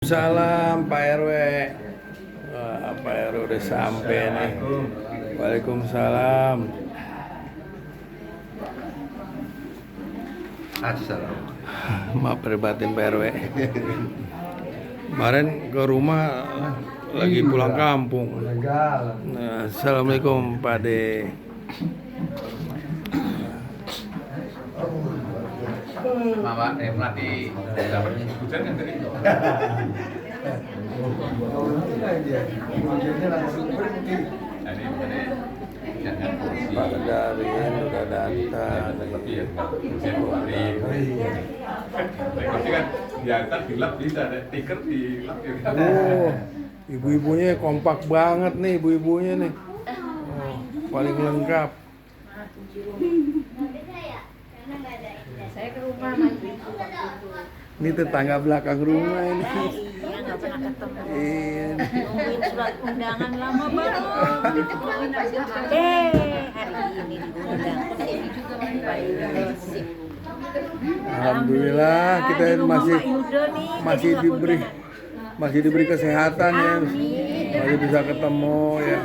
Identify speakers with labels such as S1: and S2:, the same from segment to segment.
S1: Salam Pak RW. Wah, Pak RW udah sampai nih. Waalaikumsalam.
S2: Assalamualaikum.
S1: Maaf prihatin Pak RW. Kemarin ke rumah lagi pulang kampung. Nah, Assalamualaikum Pak De.
S2: Mama, pelatih dapat hujan kan tadi? Ini jangan kursi.
S1: Pak Darin udah datang.
S2: Tapi ya kursi beri. Kursi kan diantar di lap bisa ada stiker di lap juga.
S1: Oh, ibu-ibunya kompak banget nih, ibu-ibunya nih. Oh, paling lengkap.
S3: Saya ke rumah mandi.
S1: Ini tetangga belakang rumah ini.
S3: Iya, nggak pernah ketemu.
S1: Iya.
S3: Nungguin surat undangan lama banget. Hari ini diundang. Ini juga Pak Yudho.
S1: Alhamdulillah kita
S3: Di rumah
S1: masih
S3: Pak Yudho nih,
S1: masih
S3: jadi nggak
S1: diberi
S3: hujan.
S1: masih diberi kesehatan ya.
S3: Amin.
S1: Masih bisa ketemu ya.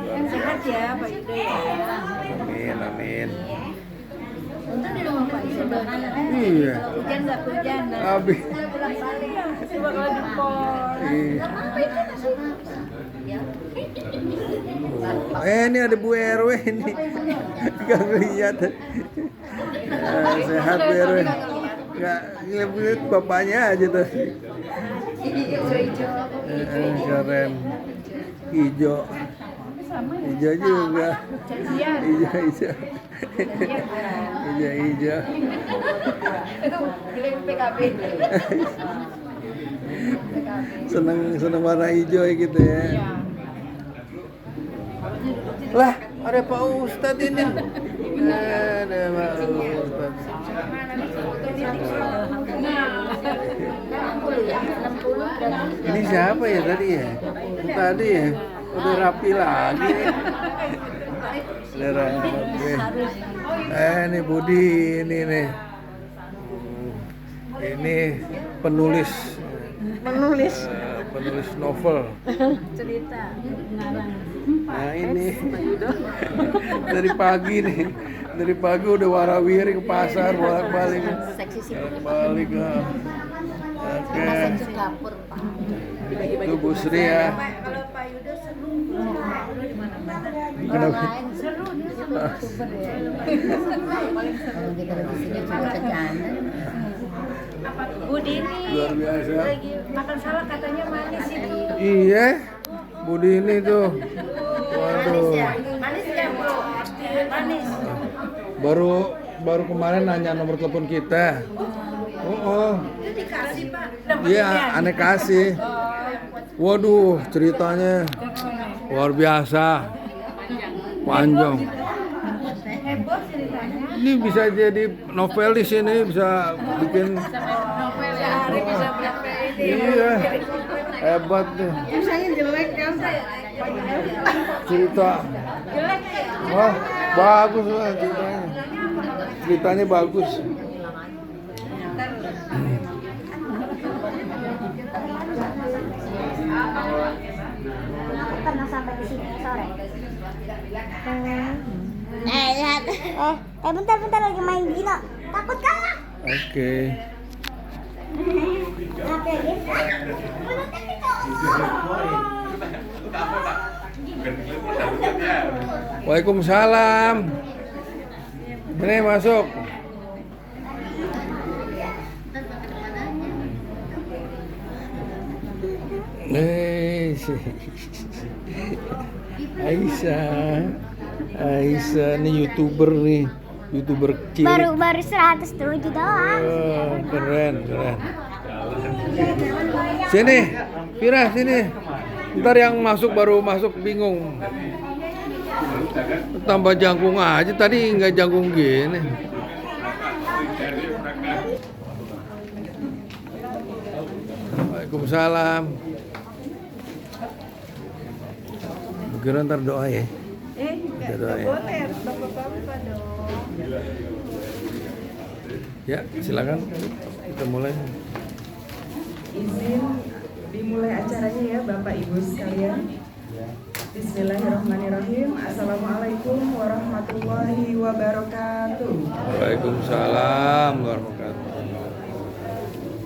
S3: Yang sehat ya Pak Yudho ya.
S1: Amin amin.
S3: Untung di rumah Pak Yudho.
S1: Iya.
S3: Hujan nggak hujan.
S1: Habis.
S3: Pulang balik. Coba kalau di pos.
S1: Iya. Ini ada Bu RW ini. Gak lihat. Sehat Bu RW. Gak lihat bapaknya aja tuh. Keren. Hijau. Hijau juga. Hijau. Hijau. Seneng warna hijau ya gitu ya. Lah, ada Pak Ustadz ini. Ada Pak Ustadz. Ini siapa ya tadi ya? Tadi ya? Udah rapi lagi. Udah rapi. Ini Budi ini nih. Ini penulis penulis novel.
S3: Cerita ngarang.
S1: Nah ini dari pagi nih, dari pagi udah warawiri ke pasar bolak-balik,
S3: Seksi sibuk.
S1: balik ke. Oke,
S3: Seksi dapur Pak.
S1: itu Bu Sri ya.
S3: Kalau Pak Yudho seru. Di mana-mana.
S1: Kenapa?
S3: Seru dia sama YouTuber ya. Paling seru. Kalau kita revisinya cuma kejana. Apa Budi ini
S1: Luar biasa.
S3: lagi makan salak katanya manis itu.
S1: Iya, Budi ini tuh. Waduh,
S3: Manis ya Bu. Manis.
S1: baru kemarin nanya nomor telepon kita. Oh,
S3: Itu dikasih Pak.
S1: iya aneh kasih. Waduh, ceritanya luar biasa, panjang.
S3: Heboh ceritanya.
S1: Ini bisa jadi novelis ini, bisa bikin.
S3: Sehari bisa berapa ini?
S1: Iya, hebat nih
S3: Saya jelek kan
S1: cerita.
S3: Jelek ya.
S1: Wah, bagus lah ceritanya. Ceritanya bagus.
S4: Pernah sampai di sini sore. Lihat. Bentar lagi main Gino. Takut kalah.
S1: Oke.
S4: Oke, guys.
S1: Waalaikumsalam. Ini masuk. Aisyah nih YouTuber kecil.
S4: Baru 107 doang.
S1: Oh, keren. Sini, Vira sini. Ntar yang baru masuk bingung. Tambah jangkung aja, tadi nggak jangkung gini. Waalaikumsalam. Kira ntar doa ya. Kita doa ya.
S3: Boleh harus bapak-bapak dong.
S1: Ya, silakan kita mulai.
S5: izin dimulai acaranya ya Bapak Ibu sekalian. Bismillahirrahmanirrahim. Assalamualaikum warahmatullahi wabarakatuh.
S1: Waalaikumsalam warahmatullahi.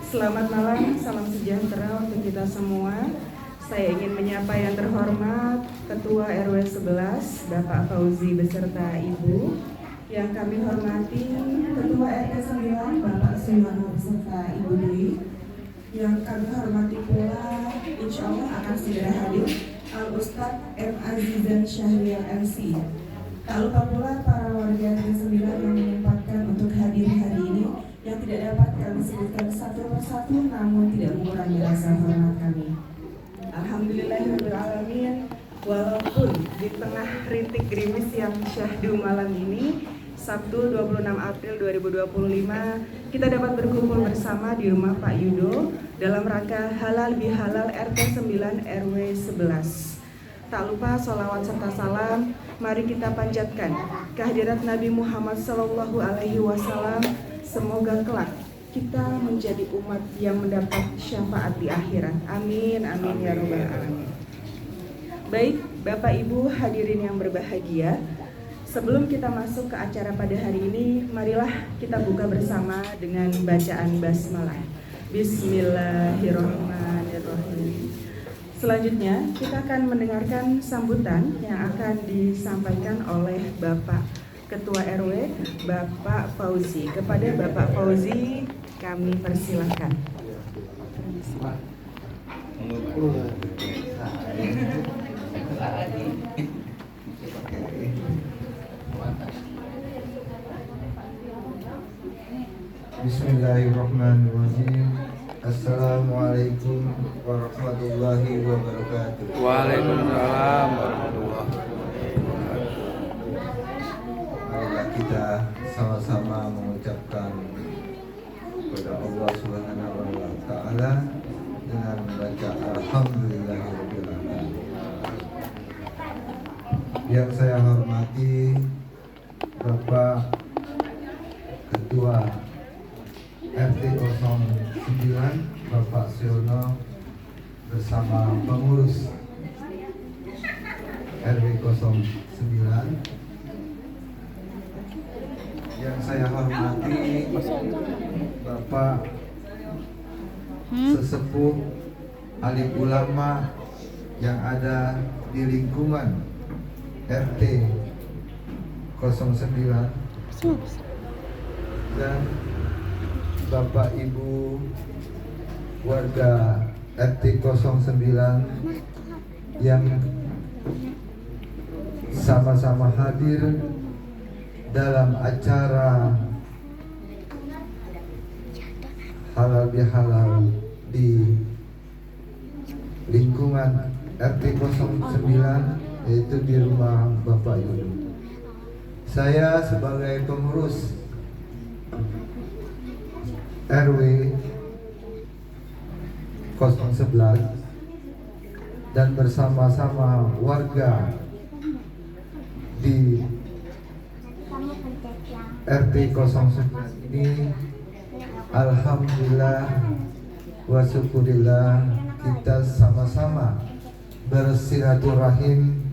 S5: Selamat malam, salam sejahtera untuk kita semua. Saya ingin menyapa yang terhormat Ketua RW 11 Bapak Fauzi beserta Ibu. Yang kami hormati Ketua RT 9 Bapak Sulyono beserta Ibu Dwi. Yang kami hormati pula insya Allah akan segera hadir Al Ustadz M. Azizan Syahrial MC. Tak lupa pula para warga RT 9 yang menyempatkan untuk hadir hari ini, yang tidak dapat kami sebutkan satu persatu namun tidak mengurangi rasa hormat kami. Alhamdulillahirrahmanirrahim. Walaupun di tengah rintik gerimis yang syahdu malam ini, Sabtu 26 April 2025, kita dapat berkumpul bersama di rumah Pak Yudo dalam rangka halal bihalal RT 9 RW 11. Tak lupa sholawat serta salam, mari kita panjatkan kehadirat Nabi Muhammad SAW. Semoga kelak kita menjadi umat yang mendapat syafaat di akhirat. Amin, amin ya rabbal alamin. Baik, Bapak Ibu hadirin yang berbahagia, sebelum kita masuk ke acara pada hari ini, marilah kita buka bersama dengan bacaan basmalah. Bismillahirrahmanirrahim. Selanjutnya, kita akan mendengarkan sambutan yang akan disampaikan oleh Bapak Ketua RW, Bapak Fauzi. Kepada Bapak Fauzi, kami persilahkan.
S6: Bismillahirrahmanirrahim. Assalamualaikum warahmatullahi wabarakatuh.
S1: Waalaikumsalam warahmatullahi wabarakatuh.
S6: Marilah kita sama-sama mengucapkan kepada Allah Subhanahu wa Ta'ala dengan membaca Alhamdulillahirabbil alamin. Yang saya hormati Bapak Ketua RT 09 Bapak Siono bersama pengurus RW 09. Yang saya hormati Bapak sesepuh alim ulama yang ada di lingkungan RT 09 dan Bapak Ibu warga RT 09 yang sama-sama hadir dalam acara halal bihalal di lingkungan RT 09, yaitu di rumah Bapak Yudo. Saya sebagai pengurus RW 011 dan bersama-sama warga di RT 09 ini, alhamdulillah wa syukurillah, kita sama-sama bersilaturahim,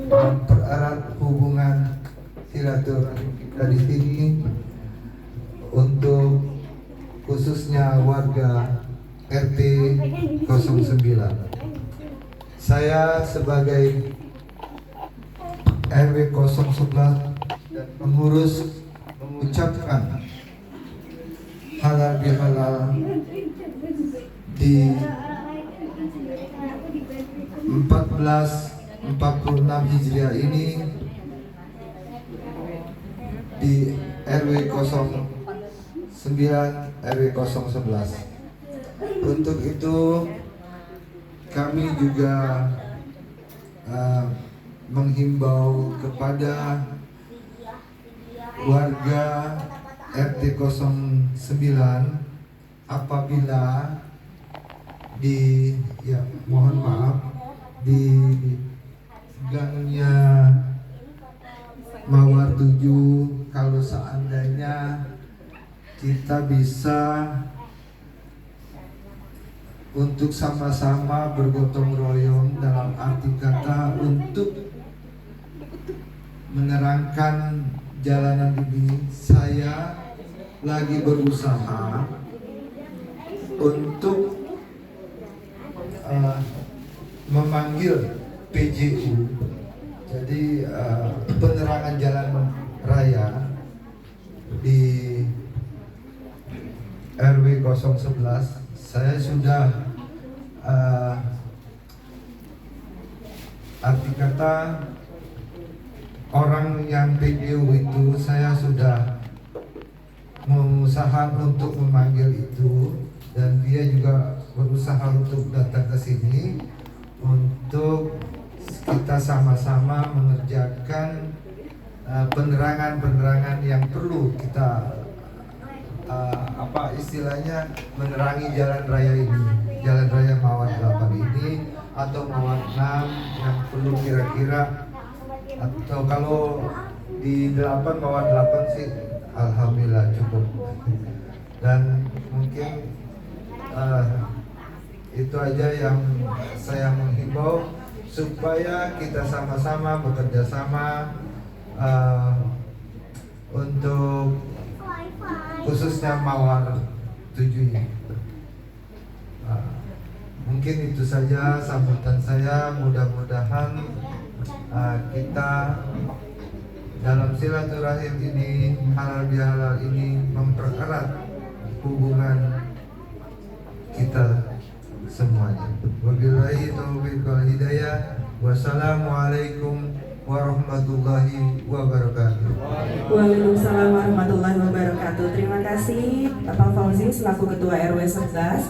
S6: mempererat hubungan silaturahim kita di sini untuk khususnya warga RT 09. Saya sebagai RW 011 dan pengurus mengucapkan halal bihalal di 1446 Hijriah ini di RW 09 RW 011. Untuk itu kami juga menghimbau kepada warga RT 09 apabila mohon maaf di gangnya Mawar 7, kalau seandainya kita bisa untuk sama-sama bergotong royong dalam arti kata untuk menerangkan jalanan ini. Saya lagi berusaha untuk memanggil PJU, jadi penerangan jalan raya di RW 011. Saya sudah arti kata orang yang PJU itu saya sudah berusaha untuk memanggil itu, dan dia juga berusaha untuk datang ke sini untuk kita sama-sama mengerjakan penerangan-penerangan yang perlu kita apa istilahnya menerangi jalan raya ini, jalan raya Mawar 8 ini atau Mawar 6 yang perlu kira-kira, atau kalau di 8 Mawar 8 sih alhamdulillah cukup. Dan mungkin itu aja yang saya menghimbau supaya kita sama-sama bekerja sama untuk khususnya Mawar 7 ini. Mungkin itu saja sambutan saya. Mudah-mudahan kita dalam silaturahim ini, halal bihalal ini mempererat hubungan kita semuanya. Wabillahi taufiq wal hidayah. Wassalamualaikum warahmatullahi wabarakatuh.
S5: Waalaikumsalam warahmatullahi wabarakatuh. Terima kasih Bapak Fauzi selaku Ketua RW 11.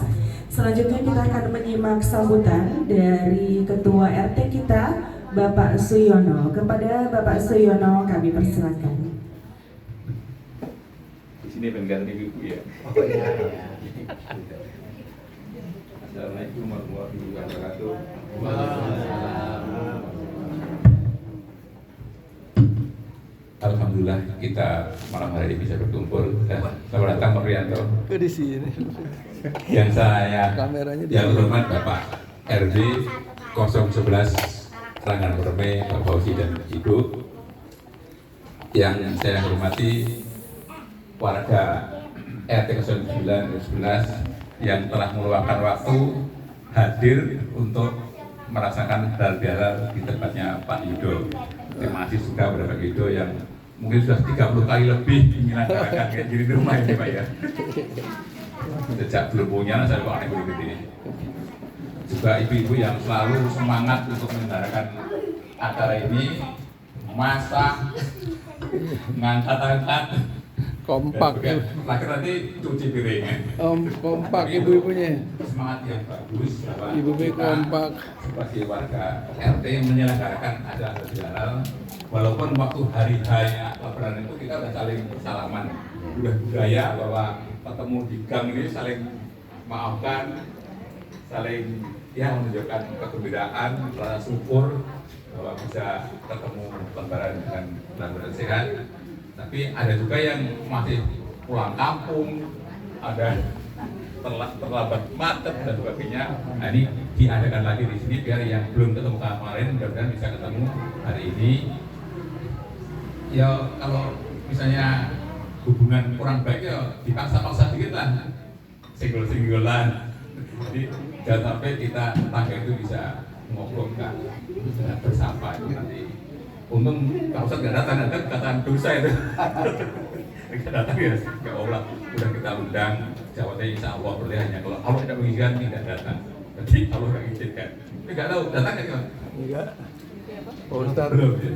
S5: Selanjutnya kita akan menyimak sambutan dari Ketua RT kita Bapak Suyono. Kepada Bapak Suyono kami persilakan.
S2: Di sini pengganti ibu ya.
S6: Oh iya.
S2: Assalamualaikum warahmatullahi wabarakatuh. Alhamdulillah kita malam hari ini bisa berkumpul. Selamat datang Pak Rianto.
S1: Di sini.
S2: Yang saya
S1: Kameranya di
S2: yang hormat Bapak RD 011 Serangan Perme, Pak Fauzi dan Ibu. Yang saya hormati warga RT 09 11 yang telah meluangkan waktu hadir untuk merasakan halal bihalal di tempatnya Pak Yudo. Terima kasih juga kepada Pak Yudo yang mungkin sudah 30 kali lebih menyelenggarakan kayak gini di rumah ini Pak ya. Sejak belum punya saya kok aneh begitu ini. Juga ibu-ibu yang selalu semangat untuk menyelenggarakan acara ini, masak, ngangkat-angkat,
S1: kompak.
S2: terakhir nanti cuci piringnya.
S1: Kompak ibu-ibunya.
S2: Semangat yang bagus bahwa
S1: Ibu-ibu
S2: kita
S1: kompak.
S2: sebagai warga RT menyelenggarakan acara halal, walaupun waktu hari-harinya Lebaran itu kita udah saling bersalaman, udah budaya bahwa ketemu di gang ini saling maafkan, saling ya menunjukkan kegembiraan, rasa syukur bahwa bisa ketemu Lebaran dengan benar-benar sehat. Tapi ada juga yang masih pulang kampung, ada terlambat macet dan sebagainya. Nah ini diadakan lagi di sini biar yang belum ketemu kemarin mudah-mudahan bisa ketemu hari ini. Ya kalau misalnya hubungan kurang baik ya dipaksa-paksa dikit lah, singgul-singgulan. Jadi jangan sampai kita tangga itu bisa ngobrolkan bersapa itu nanti. Untung Pak Ustadz nggak datang katakan dosa itu. Kita datang ya, ya Allah, udah kita undang, jawabnya insya Allah boleh, hanya kalau Allah tidak mengizinkan tidak datang. Jadi Allah nggak mengizinkan. Tapi nggak tahu datang kan?
S1: Enggak. Pak Ustadz.
S2: Belum. Ya.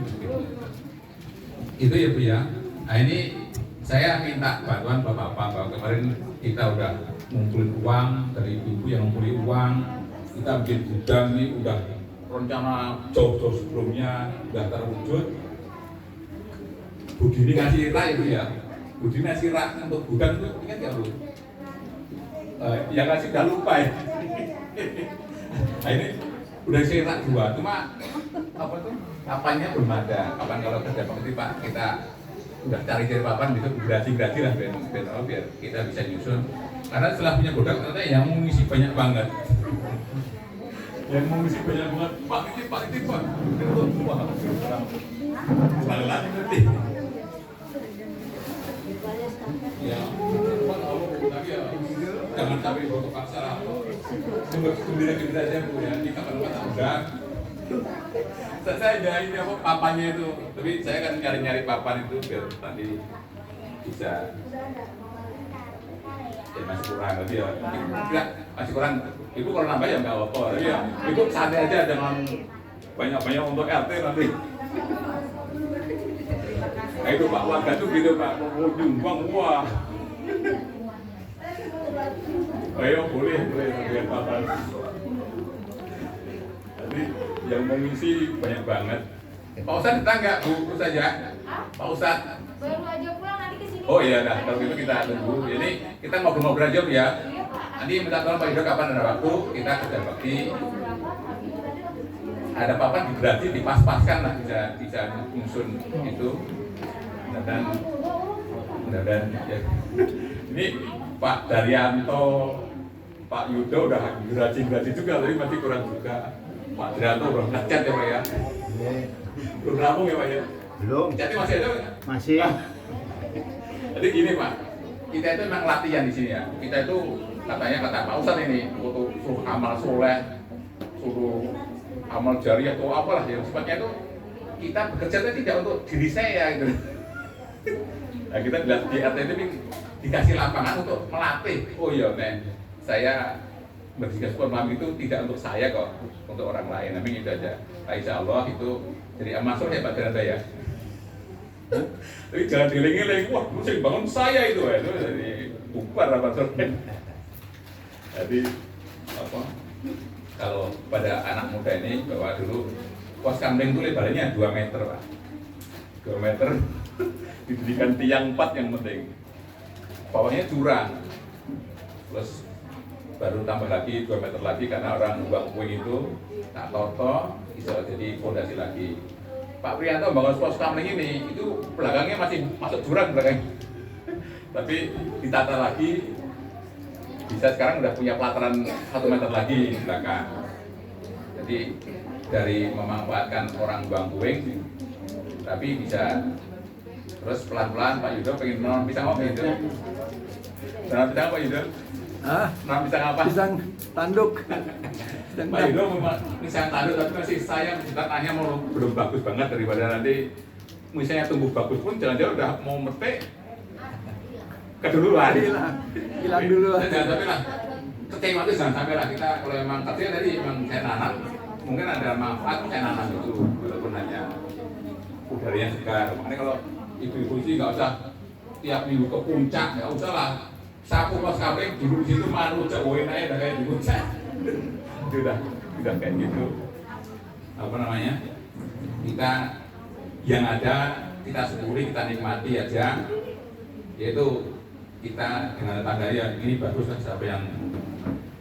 S2: Itu ya Bu ya. Nah ini saya minta bantuan Bapak-bapak bahwa kemarin kita udah ngumpulin uang dari ibu yang ngumpulin uang, kita bikin gudang ini udah rencana jauh-jauh sebelumnya udah terwujud. Bu Dini ngasih rak itu ya, Bu Dini ngasih rak untuk gudang itu ingat ya Bu? Yang ngasih udah lupa ya. Nah ini udah ngasih rak 2, cuma apa tuh? Kapannya belum ada. Kapan kalau kerja seperti Pak kita udah cari papan bisa gerasi lah biar kita bisa nyusun. Karena setelah punya gudang ternyata yang mengisi banyak banget. yang mengisi banyak banget, Pak titip Pak. Wah, balik lagi nanti. Ya, tapi ya jangan sampai foto paksa. Gembira-gembira aja Bu ya, di kapan-kapan udah. Saya ini apa papanya itu, tapi saya kan nyari-nyari papan itu biar nanti bisa. Ya masih kurang tapi ya enggak masih kurang. Ibu kalau nambah ya nggak apa-apa. Tapi ya itu santai aja jangan banyak-banyak untuk RT nanti. Nah itu Pak warga tuh gitu Pak, mau nyumbang wah. Ayo boleh biar papan. Jadi yang mengisi banyak banget. Pak Ustadz datang nggak Bu saja? Pak Ustadz.
S7: Baru aja pulang nanti ke sini.
S2: Oh iya dah, kalau gitu kita tunggu. Jadi kita ngobrol-ngobrol aja Bu ya. Nanti minta tolong Pak Yudo kapan ada waktu kita kerja bakti. Ada papan berarti dipas-paskan lah bisa nyusun itu. Dan ya. Ini Pak Daryanto, Pak Yudo udah gerasi juga, tapi masih kurang juga. Pak Daryanto belum ngecat ya Pak ya? Belum rampung ya Pak ya?
S8: Belum.
S2: Catnya masih ada nggak?
S8: Masih.
S2: Jadi gini Pak, kita itu memang latihan di sini ya. Kita itu katanya kata Pak Ustadz ini, suruh amal soleh, suruh amal jariah atau apalah yang sifatnya itu kita bekerja itu tidak untuk diri saya gitu. Nah kita lihat di RT itu dikasih lapangan untuk melatih. Oh iya men, saya bertugas malam itu tidak untuk saya kok, untuk orang lain. Tapi itu aja. Nah, insya Allah itu jadi amal soleh Pak Daranda ya. Tapi jangan diling-iling, wah mesti bangun saya itu jadi bubar apa soleh. Jadi apa? Kalau pada anak muda ini bahwa dulu pos kamling itu lebarnya 2 meter Pak. 2 meter didirikan tiang 4 yang penting. Bawahnya jurang. Terus baru tambah lagi 2 meter lagi karena orang buang puing itu tak toto bisa jadi fondasi lagi. Pak Prianto bangun pos kamling ini itu belakangnya masih masuk jurang belakang. Tapi ditata lagi bisa sekarang udah punya pelataran 1 meter lagi di belakang. Jadi dari memanfaatkan orang buang puing tapi bisa terus pelan-pelan Pak Yudo pengen menanam pisang apa itu? Menanam pisang apa Yudo? Menanam pisang apa?
S1: Pisang tanduk.
S2: Pak Yudo pisang tanduk tapi masih saya tanya mau belum bagus banget daripada nanti misalnya tumbuh bagus pun jangan-jangan udah mau metik keduluan.
S1: Hilang dulu.
S2: Jangan sampai lah kecewa itu jangan sampai lah kita kalau memang katanya tadi memang saya nanam mungkin ada manfaat saya nanam itu walaupun hanya udaranya segar. Makanya kalau ibu-ibu sih nggak usah tiap minggu ke puncak, nggak usah lah. Sapu pos kabeh dulu di situ malu jauhin aja udah kayak di puncak. Itu udah kayak gitu. Apa namanya? Kita yang ada kita syukuri, kita nikmati aja. Yaitu kita dengan tanda ya ini bagus lah siapa yang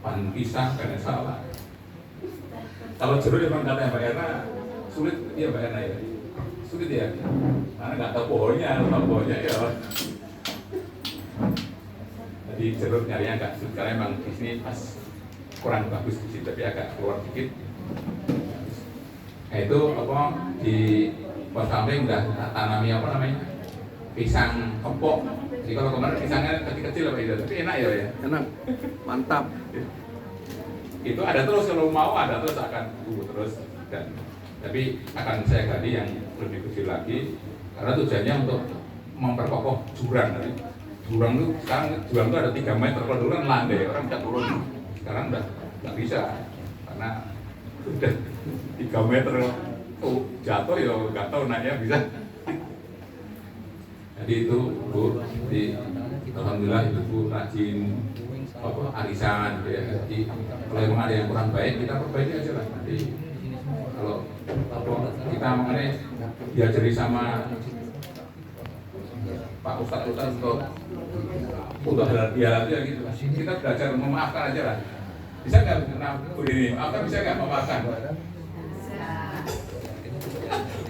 S2: panen pisang karena salah. Kalau jeruk memang kata Mbak Erna sulit ya Mbak Erna ya. Sulit ya, karena nggak tahu pohonnya ya. Jadi jeruk nyarinya agak sulit karena memang di sini pas kurang bagus di sini, tapi agak keluar dikit. Nah itu apa di pos samping udah tanami apa namanya pisang kepok. Jadi kalau kemarin pisangnya kecil-kecil apa itu, tapi enak ya.
S1: Enak, mantap.
S2: Itu ada terus kalau mau ada terus akan tumbuh terus dan tapi akan saya gali yang lebih kecil lagi karena tujuannya untuk memperkokoh jurang. Jurang itu sekarang jurang itu ada 3 meter, kalau dulu kan landai orang bisa turun, sekarang udah nggak bisa karena udah 3 meter jatuh ya nggak tahu naiknya bisa. Jadi itu Bu, di alhamdulillah Ibu rajin arisan gitu ya. Jadi kalau memang ada yang kurang baik kita perbaiki aja lah. Nanti kalau kita mengenai diajari sama Pak Ustadz untuk halal bihalal aja gitu. Kita belajar memaafkan aja lah. Bisa nggak? Nah, Bu ini maafkan bisa nggak memaafkan?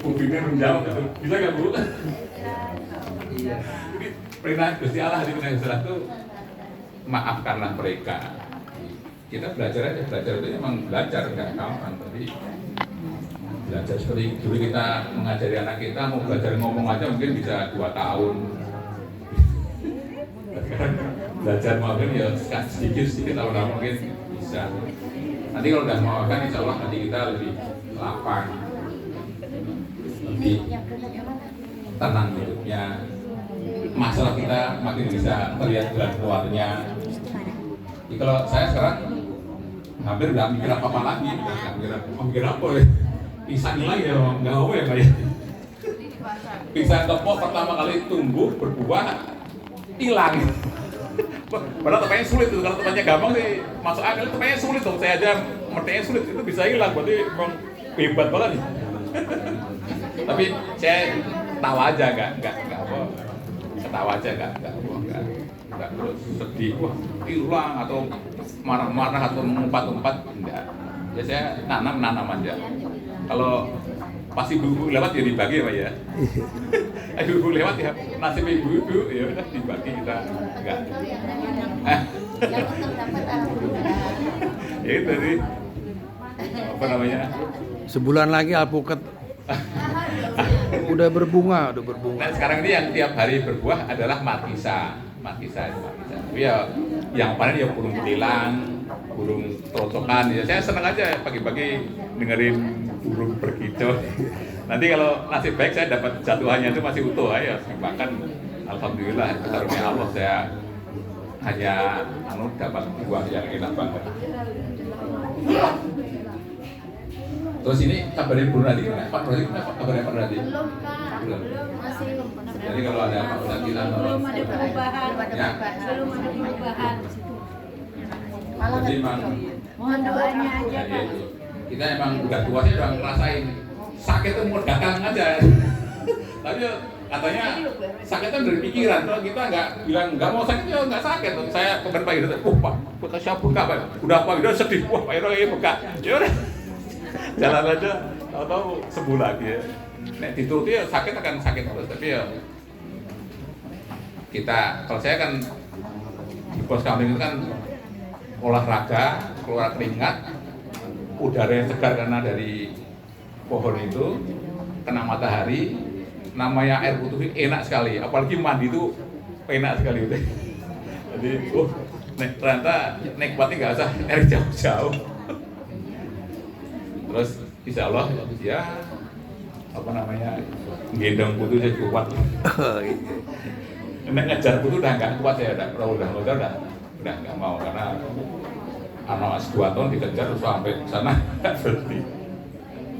S2: Bu Bini menjawab gitu. Bisa nggak Bu? Jadi perintah Gusti Allah di dunia itu maafkanlah mereka. kita belajar aja, belajar itu memang belajar, nggak gampang. Tapi belajar seperti dulu kita mengajari anak kita, mau belajar ngomong aja mungkin bisa 2 tahun. Belajar makan ya sedikit lama-lama mungkin bisa. Nanti kalau udah mau makan, insya Allah nanti kita lebih lapang, lebih tenang hidupnya. Masalah kita makin bisa terlihat jalan keluarnya. Jadi kalau saya sekarang hampir nggak mikir apa-apa lagi, nggak mikir apa ya. Pisang lagi ya, nggak apa ya kayak. Pisang kepok pertama kali tumbuh berbuah hilang. Padahal tempatnya sulit itu, kalau tempatnya gampang sih masuk akal, tempatnya sulit dong. Saya aja mertanya sulit, itu bisa hilang, berarti memang hebat banget. Tapi saya tahu aja, nggak apa, ketawa aja, nggak terus sedih, wah hilang atau marah-marah atau mengumpat-umpat, enggak. Ya saya nanam aja. Kalau pas ibu-ibu lewat ya dibagi ya Pak ya. Ibu-ibu lewat ya nasib ibu-ibu ya udah dibagi, kita enggak. Ya itu sih. Apa namanya?
S1: Sebulan lagi alpukat udah berbunga.
S2: Nah, sekarang ini yang tiap hari berbuah adalah markisa. Tapi ya yang paling ya burung betilang, burung trotokan. Ya saya senang aja pagi-pagi dengerin burung berkicau. Nanti kalau nasib baik saya dapat jatuhannya itu masih utuh ya. Bahkan alhamdulillah karunia Allah saya hanya dapat buah yang enak banget. Terus ini kabarin burung Radi, Pak Radi, kabarnya Pak Radi? Belum.
S3: Masih
S2: Jadi kalau ada Pak Radi atau
S3: belum ada perubahan.
S2: Ya.
S3: Belum ada perubahan. Malah
S2: Jadi memang
S3: mohon doanya aja
S2: ya,
S3: Pak.
S2: itu. Kita emang udah tua sih udah ngerasain sakit itu mau datang aja. Tapi katanya sakitnya dari pikiran. Kalau kita nggak bilang nggak mau sakit ya nggak sakit. Saya kemarin Pak Yudo, Pak, kita siapa buka Pak? Udah Pak Yudo sedih, wah Pak Yudo ini buka. Ya udah, jalan aja. Tahu-tahu sembuh lagi ya. Nek dituruti ya sakit akan sakit terus. Tapi ya kita, kalau saya kan di pos kambing itu kan olahraga, keluar keringat, udara yang segar karena dari pohon itu, kena matahari, namanya air putih enak sekali, apalagi mandi itu enak sekali udah. Jadi, ternyata nikmatnya nggak usah air jauh-jauh. Terus, insya Allah ya apa namanya gendong putu saya kuat. Nek ngejar putu udah nggak kuat ya, udah nggak mau karena anak masih 2 tahun dikejar terus sampai sana berhenti.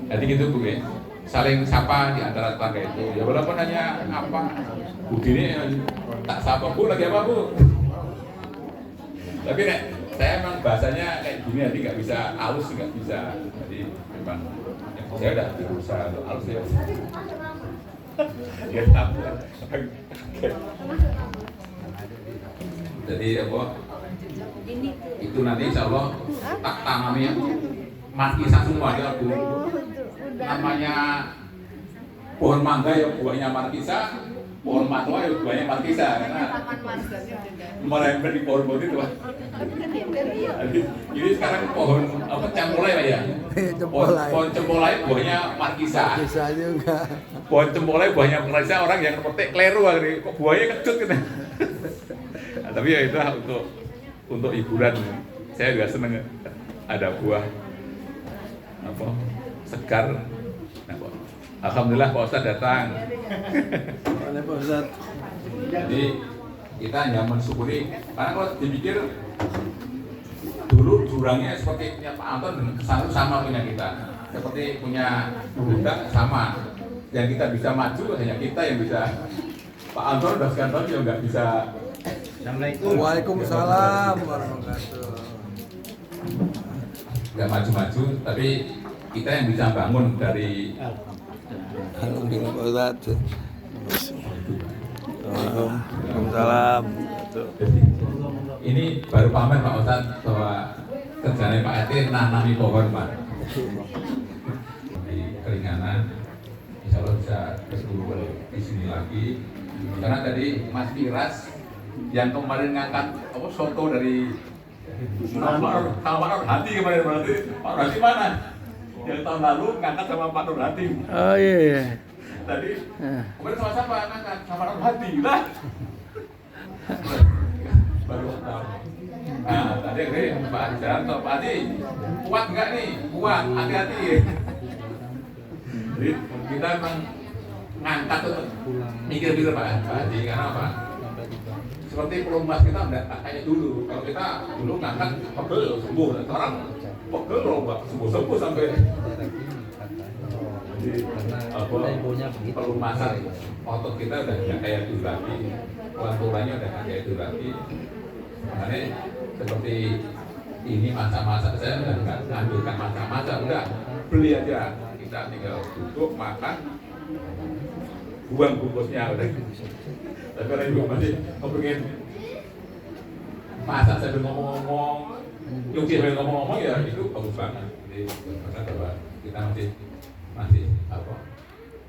S2: Jadi gitu Bu ya, saling sapa di antara tetangga itu. Ya walaupun hanya apa, Bu ini tak sapa Bu lagi apa Bu. Tapi nek saya emang bahasanya kayak gini, jadi nggak bisa halus, nggak bisa. Jadi memang saya udah berusaha untuk halus ya. Ya jadi apa? Itu nanti insya Allah tak tanami markisa semua ya Bu. Namanya pohon mangga ya buahnya markisa, pohon matwa ya buahnya markisa karena merembet di pohon itu Pak. Jadi sekarang pohon apa cempolai Pak ya? Pohon cempolai buahnya markisa.
S1: Bisa juga.
S2: Pohon cempolai buahnya markisa, orang yang petik kleru kok buahnya kecut gitu. Nah, tapi ya itu untuk hiburan. Saya juga seneng ada buah apa segar. Nah, alhamdulillah Pak Ustadz datang.
S1: Mana Pak Ustadz?
S2: Jadi kita hanya mensyukuri, karena kalau dipikir dulu jurangnya seperti punya Pak Anton dan kesan sama punya kita, seperti punya Bunda sama, yang kita bisa maju hanya kita yang bisa. Pak Anton udah sekian tahun dia nggak bisa.
S1: Assalamualaikum. Waalaikumsalam warahmatullahi.
S2: Nggak maju-maju, tapi kita yang bisa bangun dari.
S1: Alhamdulillah Pak Ustadz. Waalaikumsalam.
S2: Ini baru pamer Pak Ustadz bahwa kerjanya Pak Eti nanami pohon Pak. Di Keringanan, insya Allah bisa berkumpul di sini lagi. Karena tadi Mas Firas yang kemarin ngangkat soto dari Sama Pak Nurhati kemarin berarti. Pak Nurhati mana? Yang tahun lalu ngangkat sama Pak Nurhati.
S1: Oh iya iya.
S2: Tadi kemarin sama siapa ngangkat? Sama Nurhati lah. Baru tahu. Nah, tadi Pak Jaranto, Pak Adi, kuat nggak nih? Kuat, hati-hati. Jadi kita memang ngangkat tuh mikir-mikir Pak Adi, karena apa? Seperti pelumas kita nggak kayak dulu. Kalau kita dulu ngangkat pegel sembuh, sekarang pegel loh Pak, sembuh sampai. Jadi pelumasan otot kita udah nggak kayak dulu lagi, tulang-tulangnya udah nggak kayak dulu lagi. Makanya seperti ini masa-masa saya udah nggak lanjutkan masa-masa, udah beli aja, kita tinggal duduk makan, buang bungkusnya udah. Tapi kalau ibu masih pengen masak sambil ngomong-ngomong, nyuci sambil ngomong-ngomong ya itu bagus banget. Jadi karena bahwa kita masih apa?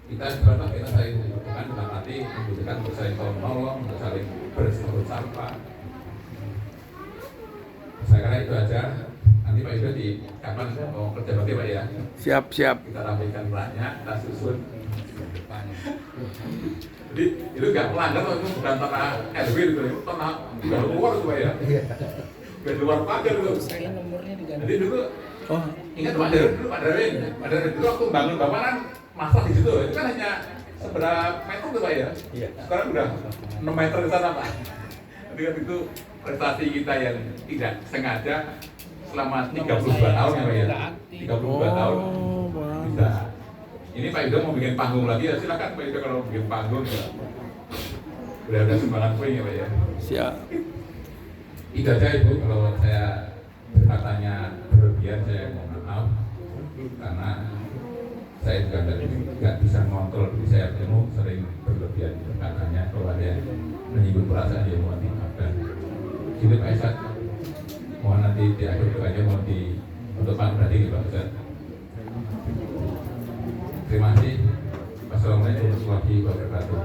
S2: Kita sebenarnya kita saling membutuhkan dalam arti membutuhkan untuk saling tolong, untuk saling bersama. Saya kira itu aja. Nanti Pak Yudo di kapan mau kerja bakti Pak ya?
S1: Siap.
S2: Kita rapikan pelaknya, kita susun depan. Jadi itu nggak melanggar, itu bukan tanah RW itu tanah udah luar itu Pak ya? Udah luar pagar itu. Jadi dulu, ingat Pak Darwin dulu waktu bangun bangunan masak di situ, itu kan hanya seberapa meter tuh Pak ya? Sekarang udah 6 meter di sana Pak. Jadi kan itu prestasi kita yang tidak sengaja selama 32 tahun ya Pak ya? 32 tahun bisa. Ini Pak Yudo mau bikin panggung lagi ya, silakan Pak Yudo kalau mau bikin panggung ya. Udah ada sumbangan poin ya Pak ya.
S1: Siap.
S2: Itu aja Ibu, kalau saya berkatanya berlebihan saya mohon maaf karena saya juga nggak bisa mengontrol diri saya penuh, sering berlebihan berkatanya. Kalau ada yang menyinggung perasaan ya mohon dimaafkan. Gitu Pak Esat, mohon nanti di akhir doanya mohon di untuk Pak Berarti Pak Esat. Terima kasih. Wassalamualaikum warahmatullahi wabarakatuh.